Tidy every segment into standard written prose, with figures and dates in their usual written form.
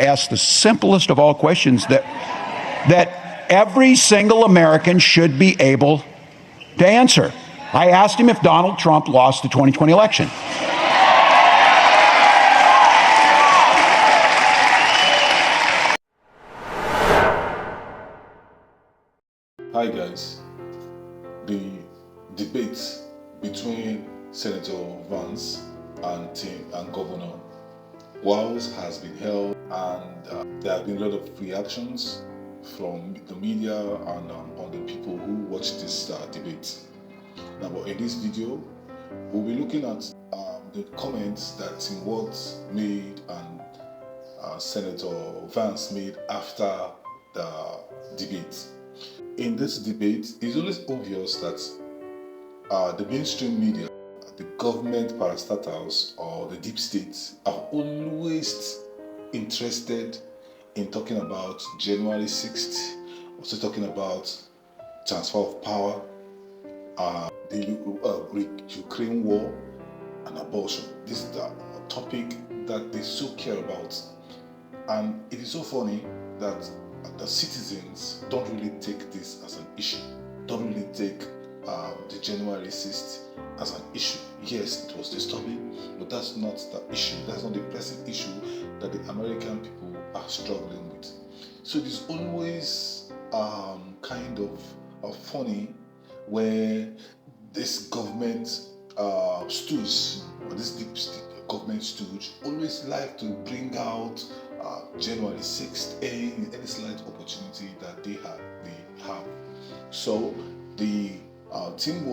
asked the simplest of all questions that every single American should be able to answer. I asked him if Donald Trump lost the 2020 election. Hi guys, the debate between Senator Vance and Governor Walz has been held, and there have been a lot of reactions from the media and on the people who watch this debate. Now, in this video, we'll be looking at the comments that Tim Walz made and Senator Vance made after the debate. In this debate, it's always obvious that the mainstream media, the government parastatals or the deep states are always interested in talking about January 6th, also talking about transfer of power, the Ukraine war, and abortion. This is the topic that they so care about. And it is so funny that the citizens don't really take this as an issue, don't really take the January 6th as an issue. Yes, it was disturbing, but that's not the issue. That's not the pressing issue that the American people are struggling with. So it is always kind of funny where this government stooge, or this deep state government stooge, always like to bring out January 6th, any slight opportunity that they have. So the team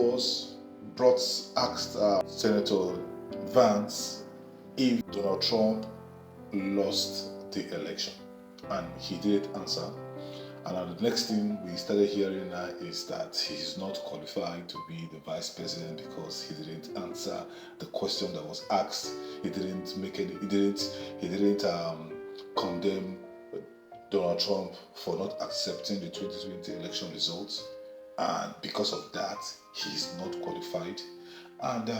asked Senator Vance if Donald Trump lost the election, and he didn't answer. And the next thing we started hearing is that he's not qualified to be the vice president because he didn't answer the question that was asked. He didn't condemn Donald Trump for not accepting the 2020 election results, and because of that, he is not qualified. And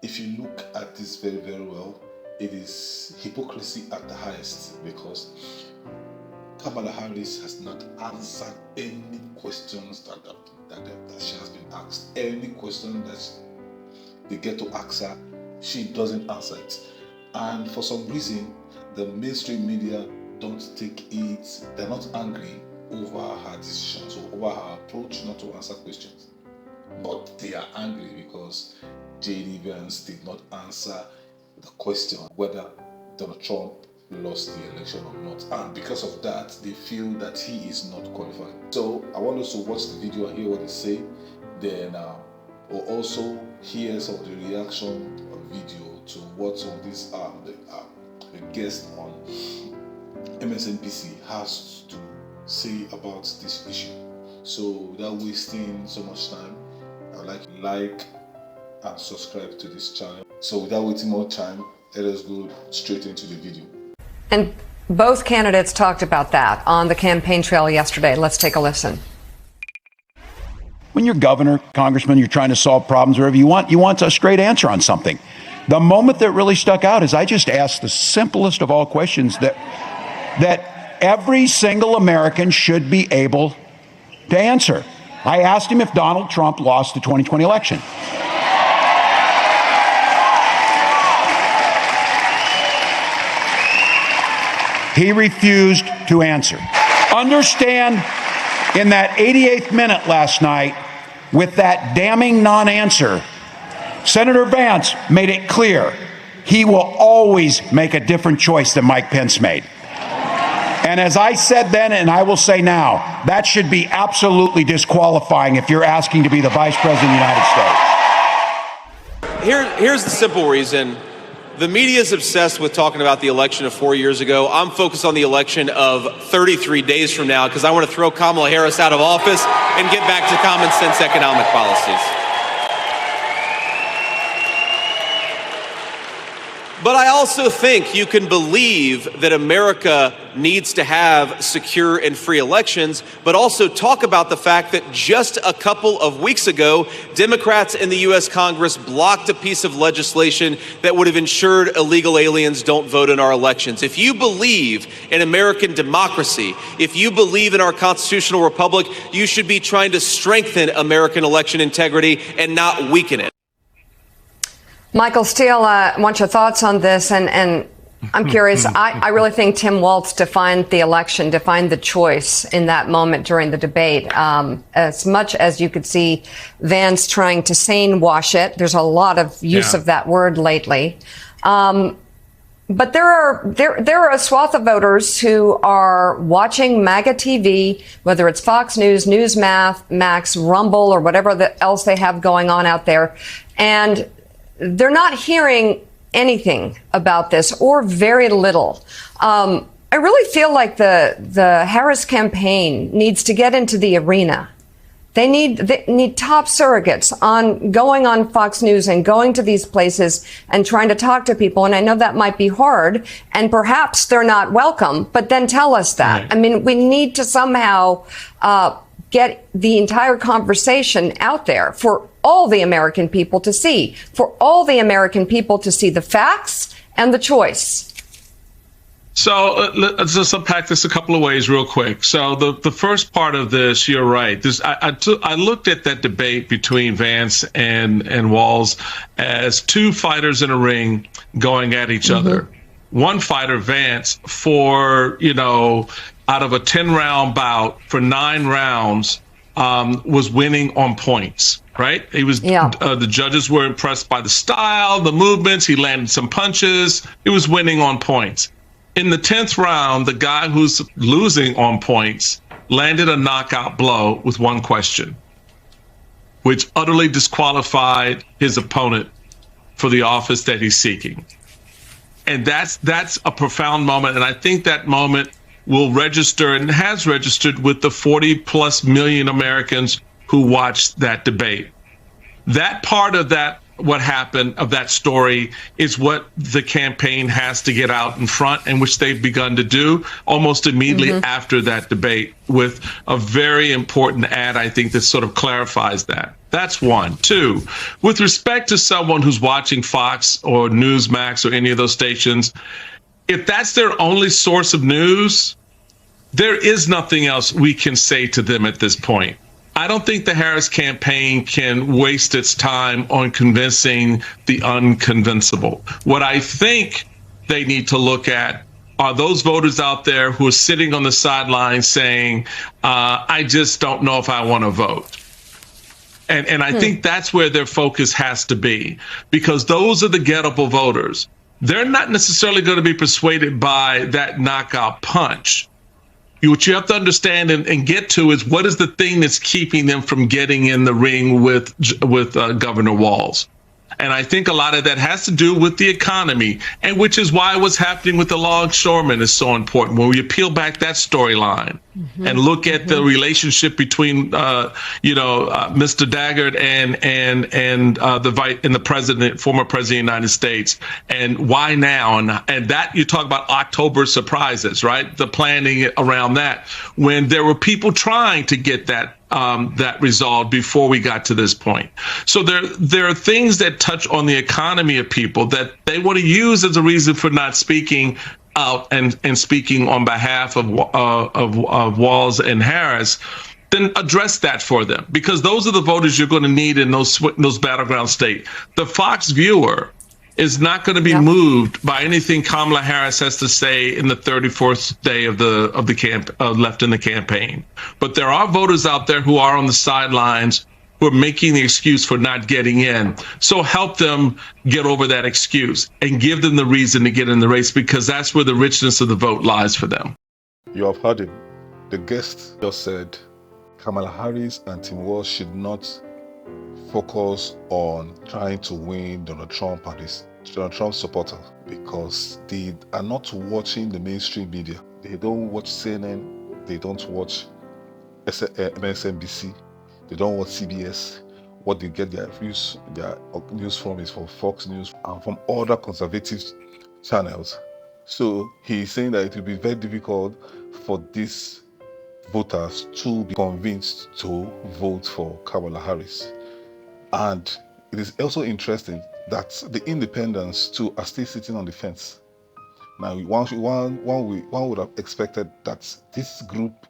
if you look at this very, very well, it is hypocrisy at the highest, because Kamala Harris has not answered any questions that she has been asked. Any question that they get to ask her, she doesn't answer it. And for some reason, the mainstream media don't take it, they're not angry over her decisions or over her approach not to answer questions. But they are angry because J.D. Vance did not answer the question whether Donald Trump lost the election or not. And because of that, they feel that he is not qualified. So I want us to watch the video and hear what they say. Then we'll also hear some of the reaction video to what some of these the guest on MSNBC has to say about this issue. So without wasting so much time, I would like to like and subscribe to this channel. So without waiting more time, let us go straight into the video. And both candidates talked about that on the campaign trail yesterday. Let's take a listen. When you're governor, congressman, you're trying to solve problems wherever you want a straight answer on something. The moment that really stuck out is I just asked the simplest of all questions that every single American should be able to answer. I asked him if Donald Trump lost the 2020 election. He refused to answer. Understand, in that 88th minute last night, with that damning non-answer, Senator Vance made it clear he will always make a different choice than Mike Pence made. And as I said then, and I will say now, that should be absolutely disqualifying if you're asking to be the Vice President of the United States. Here's the simple reason. The media is obsessed with talking about the election of 4 years ago. I'm focused on the election of 33 days from now because I want to throw Kamala Harris out of office and get back to common sense economic policies. But I also think you can believe that America needs to have secure and free elections, but also talk about the fact that just a couple of weeks ago, Democrats in the U.S. Congress blocked a piece of legislation that would have ensured illegal aliens don't vote in our elections. If you believe in American democracy, if you believe in our constitutional republic, you should be trying to strengthen American election integrity and not weaken it. Michael Steele, I want your thoughts on this, and I'm curious. I really think Tim Walz defined the election, defined the choice in that moment during the debate. As much as you could see Vance trying to sane wash it, there's a lot of use of that word lately. But there are a swath of voters who are watching MAGA TV, whether it's Fox News, Newsmax, Rumble, or whatever else they have going on out there, and they're not hearing anything about this, or very little. I really feel like the Harris campaign needs to get into the arena. They need top surrogates on going on Fox News and going to these places and trying to talk to people. And I know that might be hard, and perhaps they're not welcome, but then tell us that. Right. I mean, we need to somehow get the entire conversation out there for all the American people to see, for all the American people to see the facts and the choice. So let's just unpack this a couple of ways real quick. So the first part of this, you're right. I looked at that debate between Vance and Walz as two fighters in a ring going at each other. One fighter, Vance, for, out of a 10-round bout for 9 rounds, was winning on points, right? He was. The judges were impressed by the style, the movements. He landed some punches. He was winning on points. In the 10th round, the guy who's losing on points landed a knockout blow with one question, which utterly disqualified his opponent for the office that he's seeking. And that's a profound moment. And I think that moment will register and has registered with the 40+ million Americans who watched that debate. That part of that, what happened of that story, is what the campaign has to get out in front, and which they've begun to do almost immediately after that debate, with a very important ad, I think, that sort of clarifies that. That's one. Two, with respect to someone who's watching Fox or Newsmax or any of those stations, if that's their only source of news, there is nothing else we can say to them at this point. I don't think the Harris campaign can waste its time on convincing the unconvincible. What I think they need to look at are those voters out there who are sitting on the sidelines saying, I just don't know if I want to vote. And I think that's where their focus has to be, because those are the gettable voters. They're not necessarily going to be persuaded by that knockout punch. What you have to understand and get to is, what is the thing that's keeping them from getting in the ring with Governor Walz? And I think a lot of that has to do with the economy, and which is why what's happening with the longshoremen is so important. When we peel back that storyline and look at the relationship between, Mr. Daggett and the president, former president of the United States, and why now? And that, you talk about October surprises, right? The planning around that, when there were people trying to get that resolved before we got to this point. So there are things that touch on the economy of people that they want to use as a reason for not speaking out and speaking on behalf of Walz and Harris. Then address that for them, because those are the voters you're going to need in those battleground states. The Fox viewer is not going to be moved by anything Kamala Harris has to say in the 34th day of the camp left in the campaign. But there are voters out there who are on the sidelines who are making the excuse for not getting in. So help them get over that excuse and give them the reason to get in the race, because that's where the richness of the vote lies for them. You have heard him. The guest just said Kamala Harris and Tim Walz should not focus on trying to win Donald Trump and his Donald Trump supporter, because they are not watching the mainstream media. They don't watch CNN, they don't watch MSNBC, they don't watch CBS. what they get their news from is from Fox News and from other conservative channels. So he's saying that it will be very difficult for these voters to be convinced to vote for Kamala Harris. And it is also interesting that the independents too are still sitting on the fence. Now, one would have expected that this group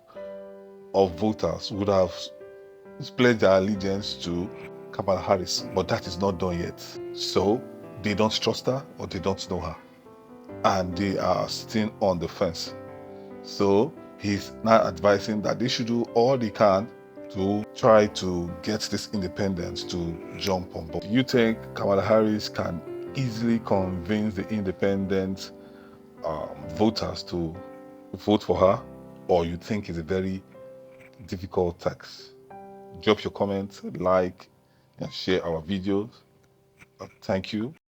of voters would have pledged their allegiance to Kamala Harris, but that is not done yet. So they don't trust her or they don't know her, and they are sitting on the fence. So he's now advising that they should do all they can to try to get this independents to jump on board. Do you think Kamala Harris can easily convince the independent voters to vote for her, or you think it's a very difficult task? Drop your comments, like, and share our videos. Thank you.